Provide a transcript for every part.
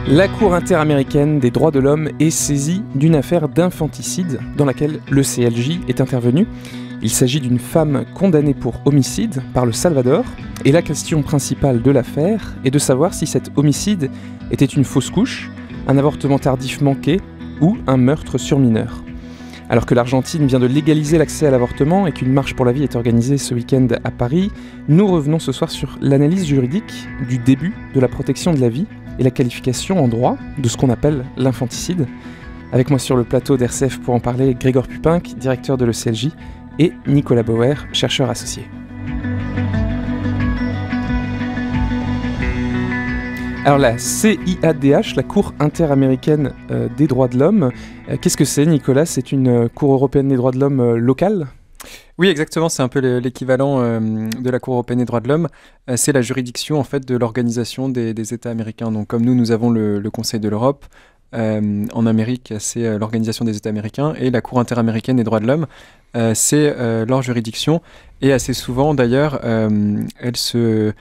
La Cour interaméricaine des droits de l'homme est saisie d'une affaire d'infanticide dans laquelle le CLJ est intervenu. Il s'agit d'une femme condamnée pour homicide par le Salvador, et la question principale de l'affaire est de savoir si cet homicide était une fausse couche, un avortement tardif manqué ou un meurtre sur mineur. Alors que l'Argentine vient de légaliser l'accès à l'avortement et qu'une marche pour la vie est organisée ce week-end à Paris, nous revenons ce soir sur l'analyse juridique du début de la protection de la vie et la qualification en droit de ce qu'on appelle l'infanticide. Avec moi sur le plateau d'RCF pour en parler, Grégoire Pupinck, directeur de l'ECLJ, et Nicolas Bauer, chercheur associé. Alors la CIADH, la Cour interaméricaine des droits de l'homme, qu'est-ce que c'est, Nicolas? C'est une Cour européenne des droits de l'homme locale? Oui, exactement, c'est un peu l'équivalent de la Cour européenne des droits de l'homme. C'est la juridiction en fait de l'organisation des États américains. Donc comme nous avons le Conseil de l'Europe, en Amérique, c'est l'Organisation des États américains, et la Cour interaméricaine des droits de l'homme, c'est leur juridiction. Et assez souvent, d'ailleurs, elle se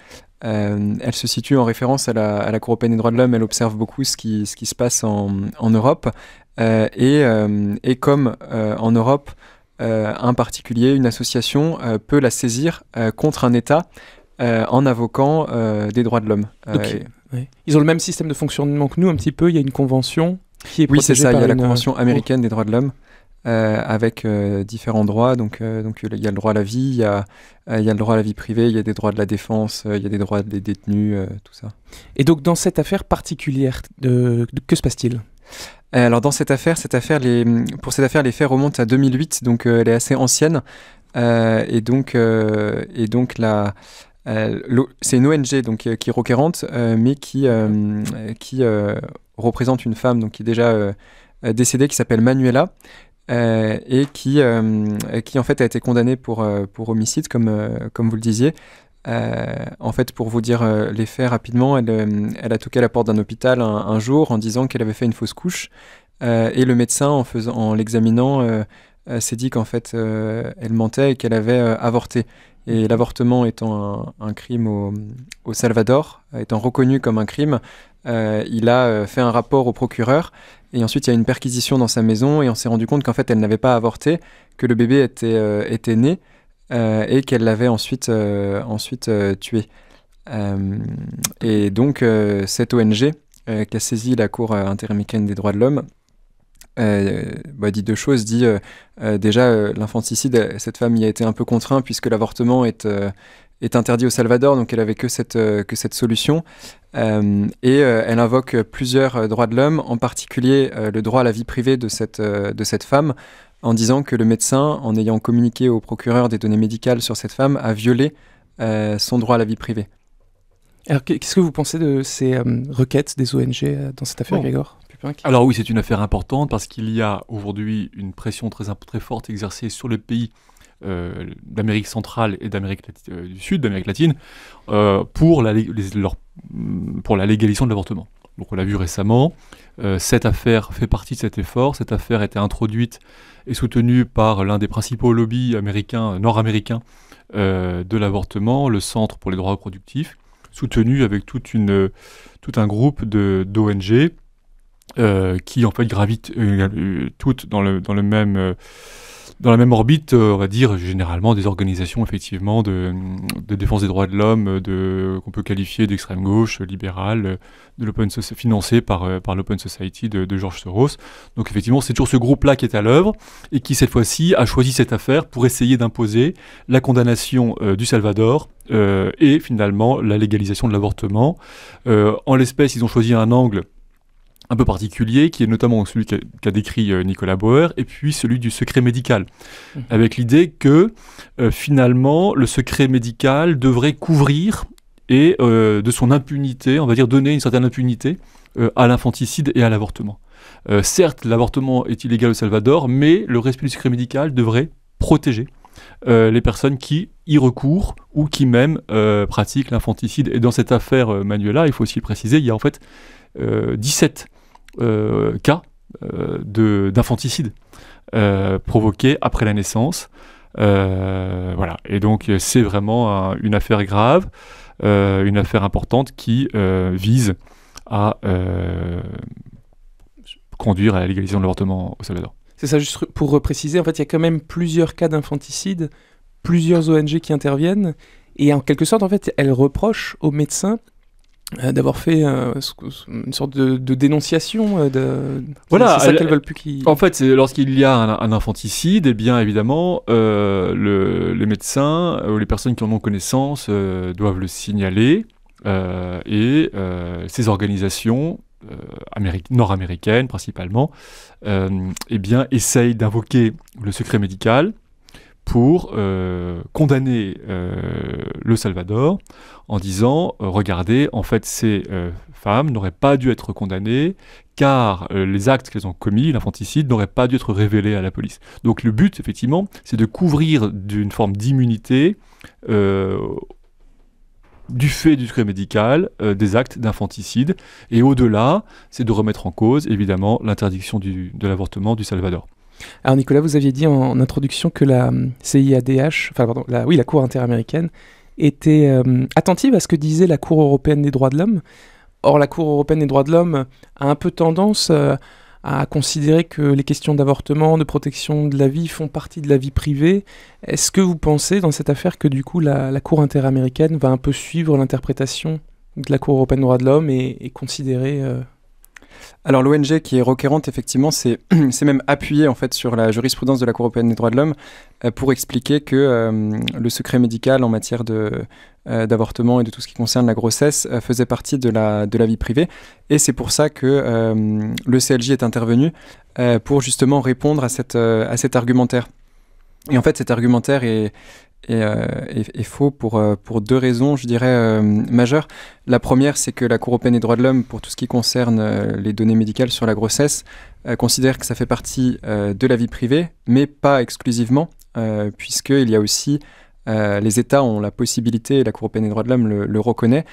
situe en référence à la Cour européenne des droits de l'homme. Elle observe beaucoup ce qui se passe en Europe. Et comme en Europe, un particulier, une association, peut la saisir contre un État en invoquant des droits de l'homme. Oui. Ils ont le même système de fonctionnement que nous, un petit peu. Il y a une convention qui est protégée. Oui, c'est ça. Il y a la une Convention américaine des droits de l'homme avec différents droits. Donc, il y a le droit à la vie, il y a le droit à la vie privée, il y a des droits de la défense, il y a des droits des détenus, tout ça. Et donc, dans cette affaire particulière, que se passe-t-il ? Alors, dans cette affaire, pour cette affaire, les faits remontent à 2008, donc elle est assez ancienne. Et donc c'est une ONG donc, qui est requérante, mais qui représente une femme donc, qui est déjà décédée, qui s'appelle Manuela, et qui en fait a été condamnée pour homicide, comme vous le disiez. En fait, pour vous dire les faits rapidement, elle a toqué à la porte d'un hôpital un jour en disant qu'elle avait fait une fausse couche, et le médecin, en l'examinant, s'est dit qu'en fait elle mentait et qu'elle avait avorté. Et l'avortement étant un crime au Salvador, étant reconnu comme un crime, il a fait un rapport au procureur, et ensuite il y a une perquisition dans sa maison, et on s'est rendu compte qu'en fait elle n'avait pas avorté, que le bébé était né, et qu'elle l'avait ensuite tué. Et donc cette ONG qui a saisi la Cour interaméricaine des droits de l'homme dit deux choses. Déjà, l'infanticide, cette femme y a été un peu contrainte puisque l'avortement est interdit au Salvador, donc elle avait que cette solution. Et elle invoque plusieurs droits de l'homme, en particulier le droit à la vie privée de cette femme, en disant que le médecin, en ayant communiqué au procureur des données médicales sur cette femme, a violé son droit à la vie privée. Alors, qu'est-ce que vous pensez de ces requêtes des ONG dans cette affaire, Grégoire Pupinck ? Alors oui, c'est une affaire importante parce qu'il y a aujourd'hui une pression très forte exercée sur les pays d'Amérique centrale et d'Amérique du Sud, d'Amérique latine, pour la légalisation de l'avortement. Donc on l'a vu récemment, cette affaire fait partie de cet effort. Cette affaire a été introduite et soutenue par l'un des principaux lobbies nord-américains de l'avortement, le Centre pour les droits reproductifs, soutenu avec tout un groupe d'ONG qui en fait gravitent toutes dans la même orbite, on va dire généralement des organisations effectivement de défense des droits de l'homme, qu'on peut qualifier d'extrême gauche, libérale, financée par l'Open Society de George Soros. Donc effectivement, c'est toujours ce groupe-là qui est à l'œuvre et qui cette fois-ci a choisi cette affaire pour essayer d'imposer la condamnation du Salvador et finalement la légalisation de l'avortement. En l'espèce, ils ont choisi un angle un peu particulier, qui est notamment celui qu'a décrit Nicolas Bauer, et puis celui du secret médical, avec l'idée que finalement le secret médical devrait couvrir et de son impunité, on va dire donner une certaine impunité à l'infanticide et à l'avortement. Certes, l'avortement est illégal au Salvador, mais le respect du secret médical devrait protéger les personnes qui y recourent ou qui même pratiquent l'infanticide. Et dans cette affaire Manuela, il faut aussi le préciser, il y a en fait 17 cas d'infanticide provoqués après la naissance. Voilà. Et donc c'est vraiment une affaire grave, une affaire importante qui vise à conduire à la légalisation de l'avortement au Salvador. C'est ça, juste pour préciser, en fait, il y a quand même plusieurs cas d'infanticide, plusieurs ONG qui interviennent, et en quelque sorte, en fait, elles reprochent aux médecins d'avoir fait une sorte de dénonciation. Voilà, c'est ça qu'elles veulent plus qu'ils... En fait, lorsqu'il y a un infanticide, eh bien évidemment, les médecins ou les personnes qui en ont connaissance doivent le signaler et ces organisations nord-américaines principalement, eh bien essayent d'invoquer le secret médical pour condamner le Salvador en disant regardez, en fait, ces femmes n'auraient pas dû être condamnées car les actes qu'elles ont commis, l'infanticide, n'auraient pas dû être révélés à la police. Donc le but, effectivement, c'est de couvrir d'une forme d'immunité du fait du secret médical des actes d'infanticide. Et au-delà, c'est de remettre en cause, évidemment, l'interdiction de l'avortement du Salvador. Alors Nicolas, vous aviez dit en introduction que la CIADH, la Cour interaméricaine, était attentive à ce que disait la Cour européenne des droits de l'homme. Or, la Cour européenne des droits de l'homme a un peu tendance à considérer que les questions d'avortement, de protection de la vie font partie de la vie privée. Est-ce que vous pensez dans cette affaire que du coup la Cour interaméricaine va un peu suivre l'interprétation de la Cour européenne des droits de l'homme et considérer... Alors l'ONG qui est requérante, effectivement, c'est même appuyé en fait sur la jurisprudence de la Cour européenne des droits de l'homme pour expliquer que le secret médical en matière d'avortement et de tout ce qui concerne la grossesse faisait partie de la vie privée. Et c'est pour ça que le CLJ est intervenu pour justement répondre à cet argumentaire. Et en fait, cet argumentaire est faux pour deux raisons, je dirais, majeures. La première, c'est que la Cour européenne des droits de l'homme, pour tout ce qui concerne les données médicales sur la grossesse, considère que ça fait partie de la vie privée, mais pas exclusivement, puisqu'il y a aussi, les États ont la possibilité, et la Cour européenne des droits de l'homme le reconnaît,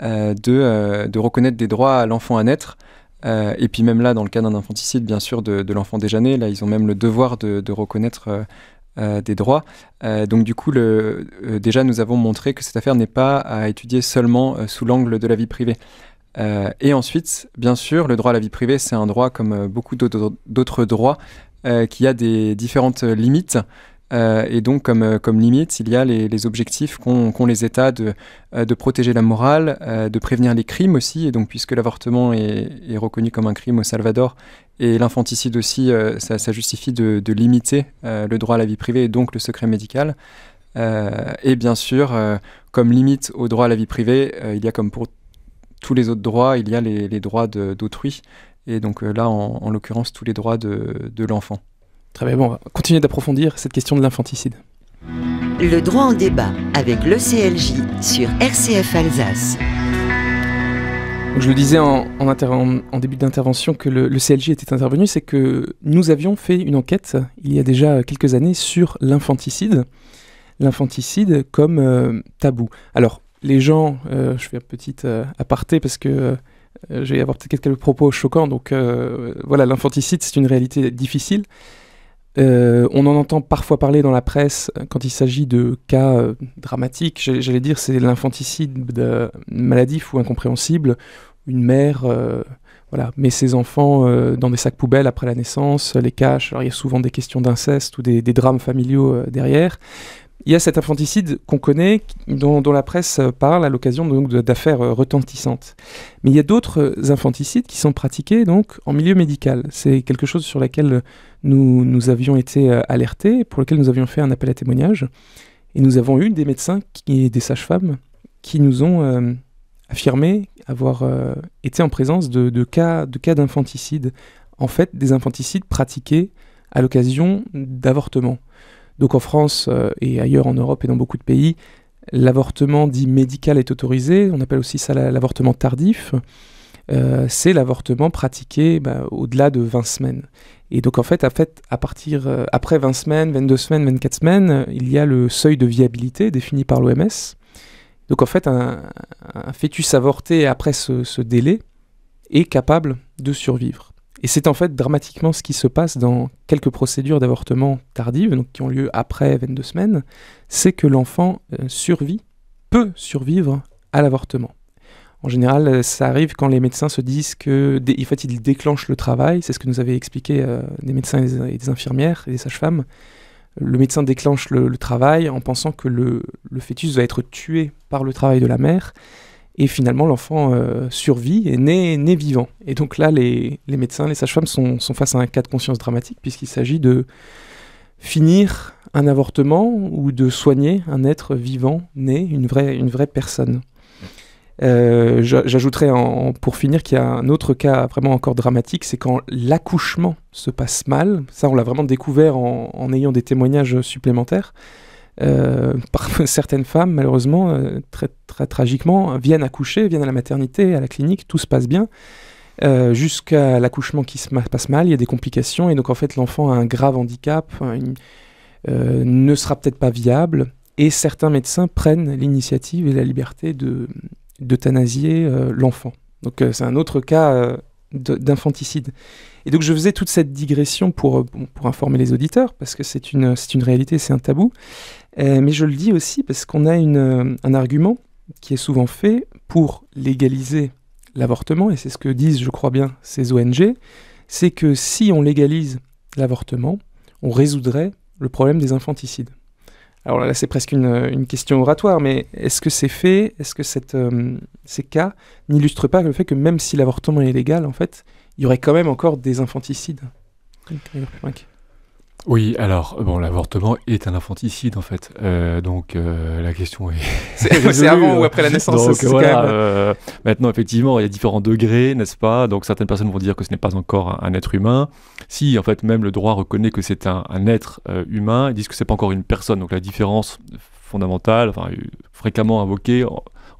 de reconnaître des droits à l'enfant à naître. Et puis même là, dans le cas d'un infanticide, bien sûr, de l'enfant déjà né, là, ils ont même le devoir de reconnaître... des droits. Donc du coup, déjà, nous avons montré que cette affaire n'est pas à étudier seulement sous l'angle de la vie privée. Et ensuite, bien sûr, le droit à la vie privée, c'est un droit comme beaucoup d'autres droits qui a des différentes limites. Et donc, comme limite, il y a les objectifs qu'ont les États de protéger la morale, de prévenir les crimes aussi. Et donc, puisque l'avortement est reconnu comme un crime au Salvador, et l'infanticide aussi, ça justifie de limiter le droit à la vie privée et donc le secret médical. Et bien sûr, comme limite au droit à la vie privée, il y a comme pour tous les autres droits, il y a les droits d'autrui. Et donc là, en l'occurrence, tous les droits de l'enfant. Très bien, bon, on va continuer d'approfondir cette question de l'infanticide. Le droit en débat avec le CLJ sur RCF Alsace. Donc, je le disais en début d'intervention que le CLJ était intervenu, c'est que nous avions fait une enquête il y a déjà quelques années sur l'infanticide comme tabou. Alors, les gens, je fais un petit aparté parce que je vais avoir peut-être quelques propos choquants, donc voilà, l'infanticide c'est une réalité difficile. On en entend parfois parler dans la presse quand il s'agit de cas dramatiques. J'allais dire c'est l'infanticide maladif ou incompréhensible. Une mère met ses enfants dans des sacs poubelles après la naissance, les cache. Alors il y a souvent des questions d'inceste ou des drames familiaux derrière. Il y a cet infanticide qu'on connaît, dont la presse parle à l'occasion d'affaires retentissantes. Mais il y a d'autres infanticides qui sont pratiqués donc, en milieu médical. C'est quelque chose sur lequel nous avions été alertés, pour lequel nous avions fait un appel à témoignage. Et nous avons eu des médecins et des sages-femmes qui nous ont affirmé avoir été en présence de cas d'infanticide. En fait, des infanticides pratiqués à l'occasion d'avortements. Donc en France et ailleurs en Europe et dans beaucoup de pays, l'avortement dit médical est autorisé. On appelle aussi ça l'avortement tardif. C'est l'avortement pratiqué au-delà de 20 semaines. Et donc en fait à partir après 20 semaines, 22 semaines, 24 semaines, il y a le seuil de viabilité défini par l'OMS. Donc en fait un fœtus avorté après ce délai est capable de survivre. Et c'est en fait dramatiquement ce qui se passe dans quelques procédures d'avortement tardives, donc qui ont lieu après 22 semaines, c'est que l'enfant peut survivre à l'avortement. En général, ça arrive quand les médecins se disent que, en fait, ils déclenchent le travail. C'est ce que nous avaient expliqué des médecins et des infirmières et des sages-femmes. Le médecin déclenche le travail en pensant que le fœtus va être tué par le travail de la mère. Et finalement, l'enfant survit et naît vivant. Et donc là, les médecins, les sages-femmes sont face à un cas de conscience dramatique, puisqu'il s'agit de finir un avortement ou de soigner un être vivant, né, une vraie personne. J'ajouterais pour finir qu'il y a un autre cas vraiment encore dramatique, c'est quand l'accouchement se passe mal. Ça, on l'a vraiment découvert en ayant des témoignages supplémentaires. Par certaines femmes, malheureusement, très, très tragiquement, viennent accoucher, viennent à la maternité, à la clinique, tout se passe bien, jusqu'à l'accouchement qui se passe mal, il y a des complications, et donc en fait l'enfant a un grave handicap, ne sera peut-être pas viable, et certains médecins prennent l'initiative et la liberté d'euthanasier l'enfant. Donc c'est un autre cas d'infanticide. Et donc je faisais toute cette digression pour informer les auditeurs, parce que c'est une réalité, c'est un tabou. Mais je le dis aussi parce qu'on a un argument qui est souvent fait pour légaliser l'avortement, et c'est ce que disent, je crois bien, ces ONG, c'est que si on légalise l'avortement, on résoudrait le problème des infanticides. Alors là, c'est presque une question oratoire, mais est-ce que c'est fait? Est-ce que ces cas n'illustrent pas le fait que même si l'avortement est légal, en fait, il y aurait quand même encore des infanticides? Oui, alors, bon, l'avortement est un infanticide, en fait. Donc, la question est... c'est avant ou après la naissance. Donc, voilà, maintenant, effectivement, il y a différents degrés, n'est-ce pas? Donc, certaines personnes vont dire que ce n'est pas encore un être humain. Si, en fait, même le droit reconnaît que c'est un être humain, ils disent que c'est pas encore une personne. Donc, la différence fondamentale, enfin, fréquemment invoquée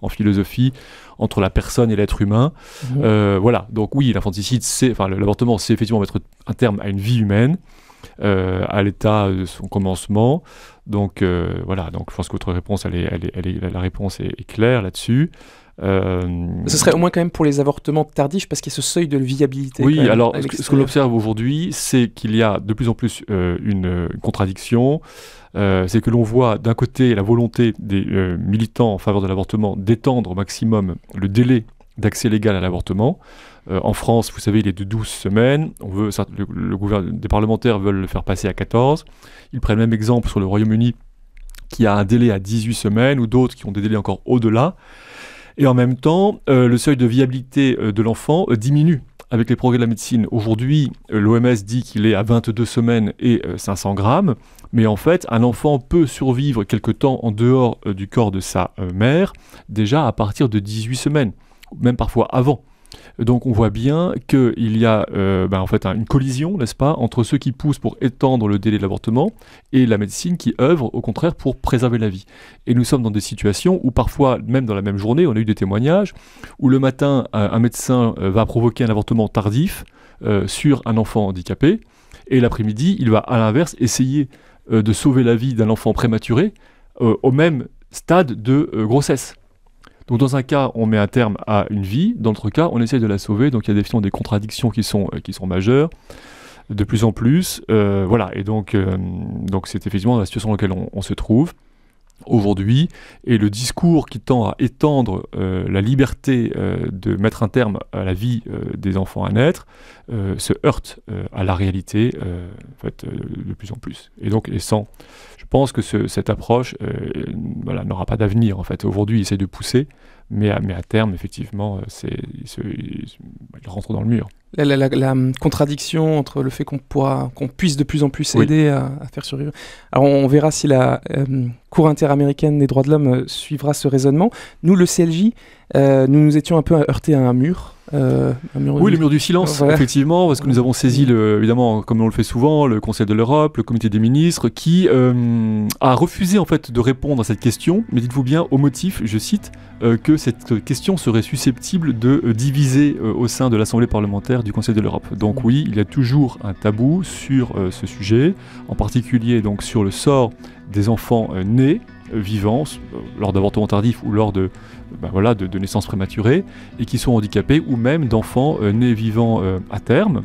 en philosophie, entre la personne et l'être humain. Voilà, donc oui, l'infanticide, l'avortement, c'est effectivement mettre un terme à une vie humaine, à l'état de son commencement. Donc voilà, donc je pense que votre réponse, la réponse est claire là-dessus. Ce serait au moins quand même pour les avortements tardifs, parce qu'il y a ce seuil de viabilité. Oui, alors ce qu'on observe aujourd'hui, c'est qu'il y a de plus en plus une contradiction. C'est que l'on voit d'un côté la volonté des militants en faveur de l'avortement d'étendre au maximum le délai d'accès légal à l'avortement. En France, vous savez, il est de 12 semaines. Des parlementaires veulent le faire passer à 14. Ils prennent le même exemple sur le Royaume-Uni, qui a un délai à 18 semaines, ou d'autres qui ont des délais encore au-delà. Et en même temps, le seuil de viabilité de l'enfant diminue avec les progrès de la médecine. Aujourd'hui, l'OMS dit qu'il est à 22 semaines et 500 grammes. Mais en fait, un enfant peut survivre quelque temps en dehors du corps de sa mère, déjà à partir de 18 semaines, même parfois avant. Donc on voit bien qu'il y a en fait une collision, n'est-ce pas, entre ceux qui poussent pour étendre le délai de l'avortement et la médecine qui œuvre au contraire pour préserver la vie. Et nous sommes dans des situations où parfois, même dans la même journée, on a eu des témoignages où le matin, un médecin va provoquer un avortement tardif sur un enfant handicapé, et l'après-midi, il va à l'inverse essayer de sauver la vie d'un enfant prématuré au même stade de grossesse. Donc dans un cas, on met un terme à une vie, dans l'autre cas, on essaie de la sauver. Donc il y a des contradictions qui sont majeures, de plus en plus. Voilà, et donc c'est effectivement la situation dans laquelle on se trouve aujourd'hui, et le discours qui tend à étendre la liberté de mettre un terme à la vie des enfants à naître se heurte à la réalité en fait, de plus en plus. Et donc, je pense que cette approche n'aura pas d'avenir. En fait, aujourd'hui, il essaie de pousser, mais à terme, effectivement, il rentre dans le mur. La contradiction entre le fait qu'on puisse de plus en plus aider à faire survivre. Alors on verra si la Cour interaméricaine des droits de l'homme suivra ce raisonnement. Nous, le CLJ, nous étions un peu heurtés à un mur. Oui, le mur du silence, voilà. Effectivement, parce que nous avons saisi, évidemment, comme on le fait souvent, le Conseil de l'Europe, le Comité des ministres, qui a refusé en fait de répondre à cette question, mais dites-vous bien, au motif, je cite, que cette question serait susceptible de diviser au sein de l'Assemblée parlementaire du Conseil de l'Europe. Donc oui, il y a toujours un tabou sur ce sujet, en particulier donc sur le sort des enfants nés, vivants, lors d'avortements tardifs ou lors de naissances prématurées, et qui sont handicapés, ou même d'enfants nés vivants à terme,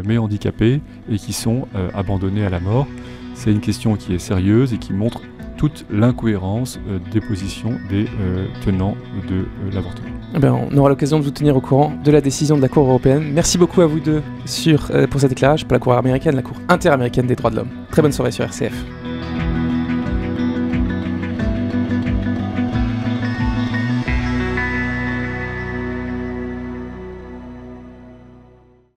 mais handicapés, et qui sont abandonnés à la mort. C'est une question qui est sérieuse et qui montre toute l'incohérence des positions des tenants de l'avortement. Eh ben, on aura l'occasion de vous tenir au courant de la décision de la Cour européenne. Merci beaucoup à vous deux pour cet éclairage pour la Cour américaine, la Cour interaméricaine des droits de l'homme. Très bonne soirée sur RCF.